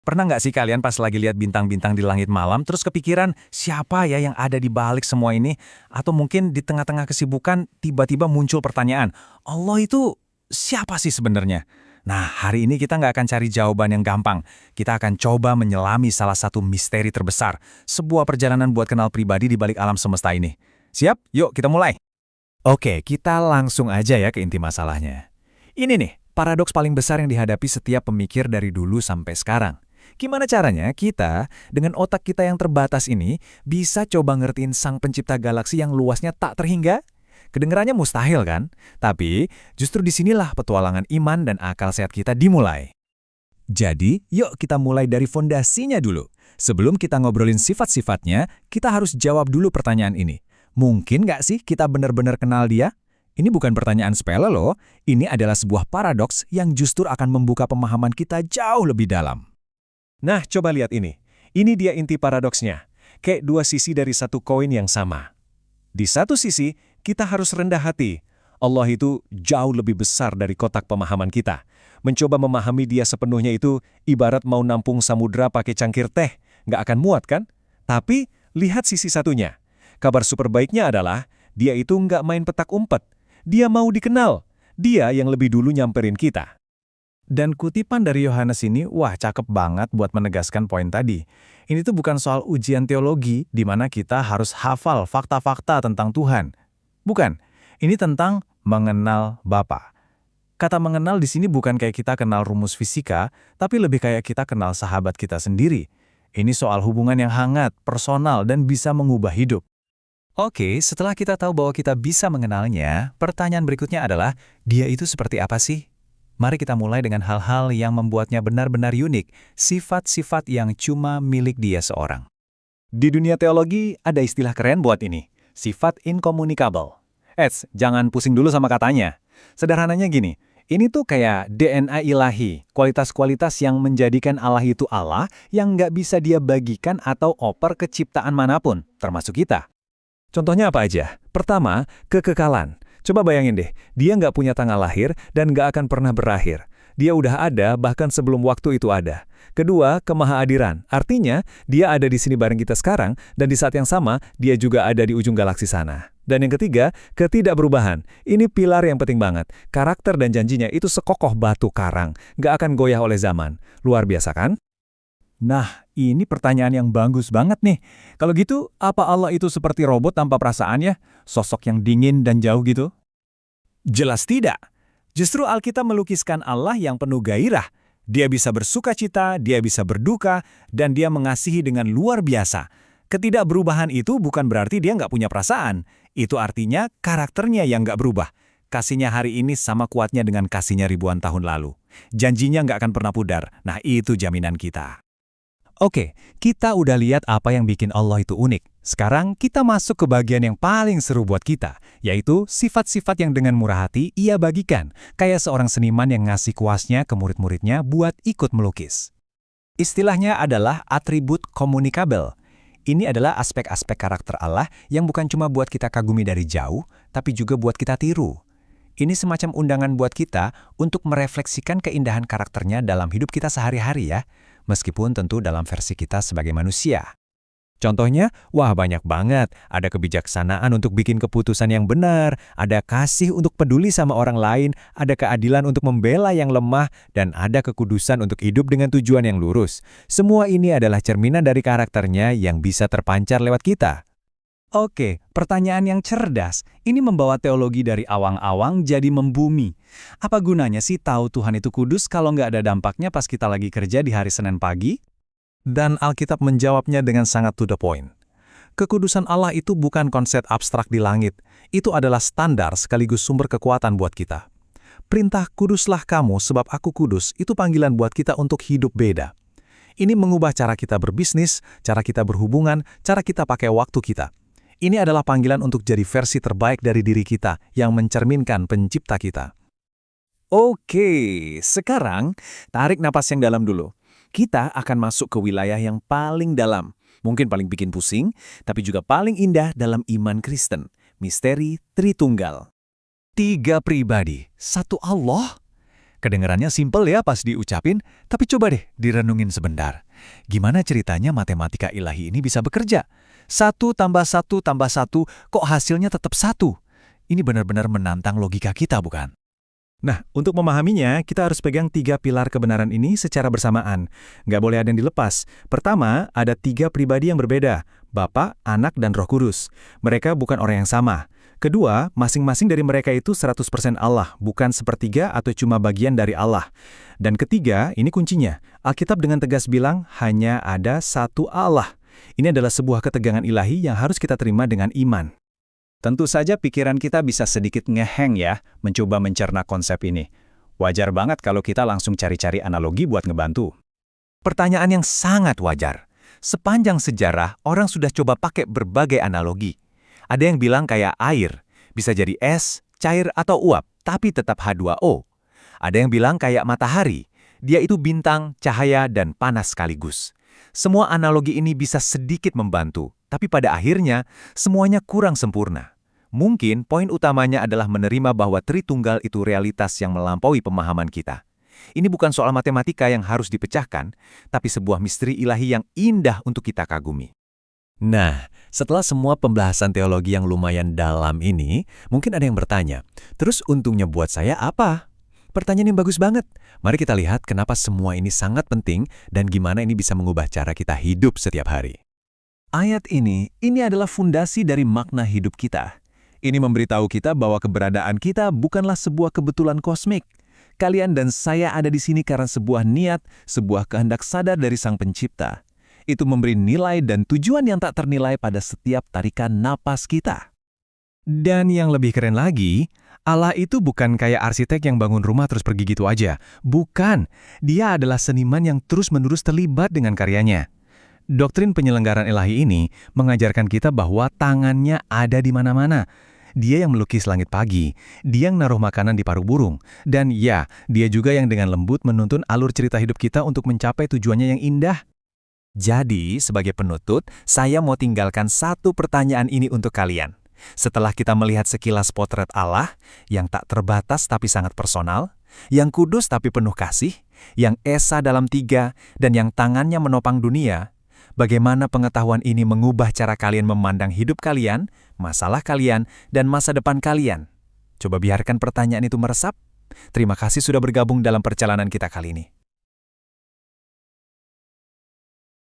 Pernah nggak sih kalian pas lagi lihat bintang-bintang di langit malam, terus kepikiran siapa ya yang ada di balik semua ini? Atau mungkin di tengah-tengah kesibukan tiba-tiba muncul pertanyaan, Allah itu siapa sih sebenarnya? Nah, hari ini kita nggak akan cari jawaban yang gampang. Kita akan coba menyelami salah satu misteri terbesar, sebuah perjalanan buat kenal pribadi di balik alam semesta ini. Siap? Yuk kita mulai. Oke, kita langsung aja ya ke inti masalahnya. Ini nih, paradoks paling besar yang dihadapi setiap pemikir dari dulu sampai sekarang. Gimana caranya kita, dengan otak kita yang terbatas ini, bisa coba ngertiin sang pencipta galaksi yang luasnya tak terhingga? Kedengarannya mustahil kan? Tapi, justru disinilah petualangan iman dan akal sehat kita dimulai. Jadi, yuk kita mulai dari fondasinya dulu. Sebelum kita ngobrolin sifat-sifatnya, kita harus jawab dulu pertanyaan ini. Mungkin nggak sih kita benar-benar kenal dia? Ini bukan pertanyaan sepele loh, ini adalah sebuah paradoks yang justru akan membuka pemahaman kita jauh lebih dalam. Nah, coba lihat ini. Ini dia inti paradoksnya. Kayak dua sisi dari satu koin yang sama. Di satu sisi, kita harus rendah hati. Allah itu jauh lebih besar dari kotak pemahaman kita. Mencoba memahami dia sepenuhnya itu ibarat mau nampung samudra pakai cangkir teh. Nggak akan muat kan? Tapi, lihat sisi satunya. Kabar super baiknya adalah, dia itu nggak main petak umpet. Dia mau dikenal. Dia yang lebih dulu nyamperin kita. Dan kutipan dari Yohanes ini, wah cakep banget buat menegaskan poin tadi. Ini tuh bukan soal ujian teologi di mana kita harus hafal fakta-fakta tentang Tuhan. Bukan, ini tentang mengenal Bapa. Kata mengenal di sini bukan kayak kita kenal rumus fisika, tapi lebih kayak kita kenal sahabat kita sendiri. Ini soal hubungan yang hangat, personal, dan bisa mengubah hidup. Oke, setelah kita tahu bahwa kita bisa mengenalnya, pertanyaan berikutnya adalah, dia itu seperti apa sih? Mari kita mulai dengan hal-hal yang membuatnya benar-benar unik, sifat-sifat yang cuma milik dia seorang. Di dunia teologi, ada istilah keren buat ini, sifat incommunicable. Jangan pusing dulu sama katanya. Sederhananya gini, ini tuh kayak DNA ilahi, kualitas-kualitas yang menjadikan Allah itu Allah yang nggak bisa dia bagikan atau oper ke ciptaan manapun, termasuk kita. Contohnya apa aja? Pertama, kekekalan. Coba bayangin deh, dia nggak punya tanggal lahir dan nggak akan pernah berakhir. Dia udah ada bahkan sebelum waktu itu ada. Kedua, kemahadiran. Artinya, dia ada di sini bareng kita sekarang dan di saat yang sama, dia juga ada di ujung galaksi sana. Dan yang ketiga, ketidakberubahan. Ini pilar yang penting banget. Karakter dan janjinya itu sekokoh batu karang. Nggak akan goyah oleh zaman. Luar biasa kan? Nah, ini pertanyaan yang bagus banget nih. Kalau gitu, apa Allah itu seperti robot tanpa perasaan ya? Sosok yang dingin dan jauh gitu? Jelas tidak. Justru Alkitab melukiskan Allah yang penuh gairah. Dia bisa bersuka cita, dia bisa berduka, dan dia mengasihi dengan luar biasa. Ketidakberubahan itu bukan berarti dia nggak punya perasaan. Itu artinya karakternya yang nggak berubah. Kasihnya hari ini sama kuatnya dengan kasihnya ribuan tahun lalu. Janjinya nggak akan pernah pudar. Nah, itu jaminan kita. Oke, kita udah lihat apa yang bikin Allah itu unik. Sekarang kita masuk ke bagian yang paling seru buat kita, yaitu sifat-sifat yang dengan murah hati ia bagikan, kayak seorang seniman yang ngasih kuasnya ke murid-muridnya buat ikut melukis. Istilahnya adalah atribut communicable. Ini adalah aspek-aspek karakter Allah yang bukan cuma buat kita kagumi dari jauh, tapi juga buat kita tiru. Ini semacam undangan buat kita untuk merefleksikan keindahan karakternya dalam hidup kita sehari-hari ya, meskipun tentu dalam versi kita sebagai manusia. Contohnya, wah banyak banget. Ada kebijaksanaan untuk bikin keputusan yang benar, ada kasih untuk peduli sama orang lain, ada keadilan untuk membela yang lemah, dan ada kekudusan untuk hidup dengan tujuan yang lurus. Semua ini adalah cerminan dari karakternya yang bisa terpancar lewat kita. Oke, pertanyaan yang cerdas. Ini membawa teologi dari awang-awang jadi membumi. Apa gunanya sih tahu Tuhan itu kudus kalau nggak ada dampaknya pas kita lagi kerja di hari Senin pagi? Dan Alkitab menjawabnya dengan sangat to the point. Kekudusan Allah itu bukan konsep abstrak di langit. Itu adalah standar sekaligus sumber kekuatan buat kita. Perintah kuduslah kamu sebab aku kudus itu panggilan buat kita untuk hidup beda. Ini mengubah cara kita berbisnis, cara kita berhubungan, cara kita pakai waktu kita. Ini adalah panggilan untuk jadi versi terbaik dari diri kita yang mencerminkan pencipta kita. Oke, sekarang tarik napas yang dalam dulu. Kita akan masuk ke wilayah yang paling dalam, mungkin paling bikin pusing, tapi juga paling indah dalam iman Kristen, misteri Tritunggal. 3 pribadi, 1 Allah. Kedengarannya simpel ya pas diucapin, tapi coba deh direnungin sebentar. Gimana ceritanya matematika ilahi ini bisa bekerja? 1+1+1, kok hasilnya tetap 1? Ini benar-benar menantang logika kita, bukan? Nah, untuk memahaminya, kita harus pegang 3 pilar kebenaran ini secara bersamaan. Nggak boleh ada yang dilepas. Pertama, ada 3 pribadi yang berbeda, Bapa, Anak, dan Roh Kudus. Mereka bukan orang yang sama. Kedua, masing-masing dari mereka itu 100% Allah, bukan sepertiga atau cuma bagian dari Allah. Dan ketiga, ini kuncinya. Alkitab dengan tegas bilang, hanya ada satu Allah. Ini adalah sebuah ketegangan ilahi yang harus kita terima dengan iman. Tentu saja pikiran kita bisa sedikit ngeheng ya, mencoba mencerna konsep ini. Wajar banget kalau kita langsung cari-cari analogi buat ngebantu. Pertanyaan yang sangat wajar. Sepanjang sejarah, orang sudah coba pakai berbagai analogi. Ada yang bilang kayak air, bisa jadi es, cair atau uap, tapi tetap H2O. Ada yang bilang kayak matahari, dia itu bintang, cahaya, dan panas sekaligus. Semua analogi ini bisa sedikit membantu, tapi pada akhirnya semuanya kurang sempurna. Mungkin poin utamanya adalah menerima bahwa Tritunggal itu realitas yang melampaui pemahaman kita. Ini bukan soal matematika yang harus dipecahkan, tapi sebuah misteri ilahi yang indah untuk kita kagumi. Nah, setelah semua pembahasan teologi yang lumayan dalam ini, mungkin ada yang bertanya, terus untungnya buat saya apa? Pertanyaan yang bagus banget. Mari kita lihat kenapa semua ini sangat penting dan gimana ini bisa mengubah cara kita hidup setiap hari. Ayat ini adalah fondasi dari makna hidup kita. Ini memberitahu kita bahwa keberadaan kita bukanlah sebuah kebetulan kosmik. Kalian dan saya ada di sini karena sebuah niat, sebuah kehendak sadar dari Sang Pencipta. Itu memberi nilai dan tujuan yang tak ternilai pada setiap tarikan napas kita. Dan yang lebih keren lagi, Allah itu bukan kayak arsitek yang bangun rumah terus pergi gitu aja. Bukan, dia adalah seniman yang terus-menerus terlibat dengan karyanya. Doktrin penyelenggaraan ilahi ini mengajarkan kita bahwa tangannya ada di mana-mana. Dia yang melukis langit pagi, dia yang naruh makanan di paruh burung, dan ya, dia juga yang dengan lembut menuntun alur cerita hidup kita untuk mencapai tujuannya yang indah. Jadi, sebagai penutut, saya mau tinggalkan satu pertanyaan ini untuk kalian. Setelah kita melihat sekilas potret Allah, yang tak terbatas tapi sangat personal, yang kudus tapi penuh kasih, yang esa dalam 3, dan yang tangannya menopang dunia, bagaimana pengetahuan ini mengubah cara kalian memandang hidup kalian, masalah kalian, dan masa depan kalian? Coba biarkan pertanyaan itu meresap. Terima kasih sudah bergabung dalam perjalanan kita kali ini.